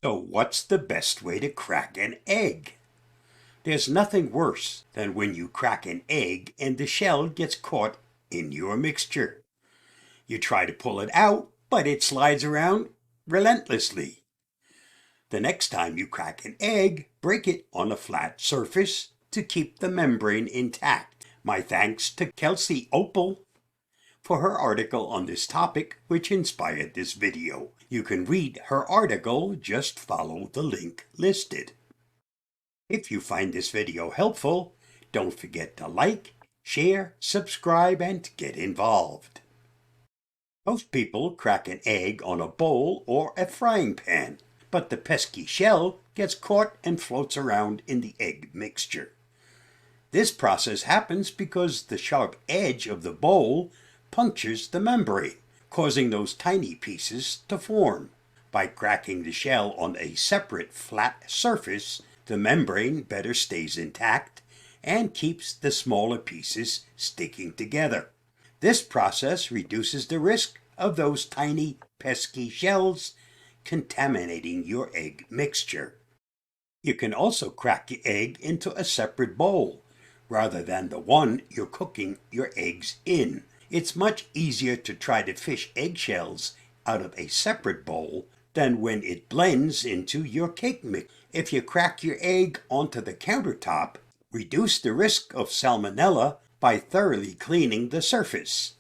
So what's the best way to crack an egg? There's nothing worse than when you crack an egg and the shell gets caught in your mixture. You try to pull it out, but it slides around relentlessly. The next time you crack an egg, break it on a flat surface to keep the membrane intact. My thanks to Kelsey Opel for her article on this topic, which inspired this video. You can read her article, just follow the link listed. If you find this video helpful, don't forget to like, share, subscribe, and get involved. Most people crack an egg on a bowl or a frying pan, but the pesky shell gets caught and floats around in the egg mixture. This process happens because the sharp edge of the bowl punctures the membrane, causing those tiny pieces to form. By cracking the shell on a separate flat surface, the membrane better stays intact and keeps the smaller pieces sticking together. This process reduces the risk of those tiny pesky shells contaminating your egg mixture. You can also crack the egg into a separate bowl rather than the one you're cooking your eggs in. It's much easier to try to fish eggshells out of a separate bowl than when it blends into your cake mix. If you crack your egg onto the countertop, reduce the risk of salmonella by thoroughly cleaning the surface.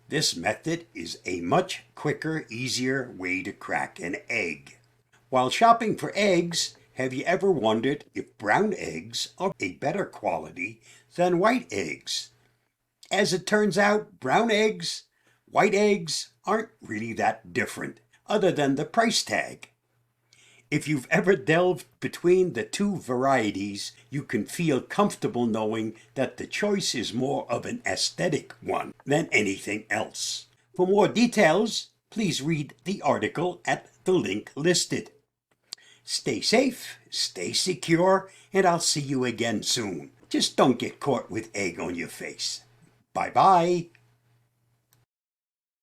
This method is a much quicker, easier way to crack an egg. While shopping for eggs, have you ever wondered if brown eggs are a better quality than white eggs? As it turns out, brown eggs, white eggs aren't really that different, other than the price tag. If you've ever delved between the two varieties, you can feel comfortable knowing that the choice is more of an aesthetic one than anything else. For more details, please read the article at the link listed. Stay safe, stay secure, and I'll see you again soon. Just don't get caught with egg on your face. Bye-bye.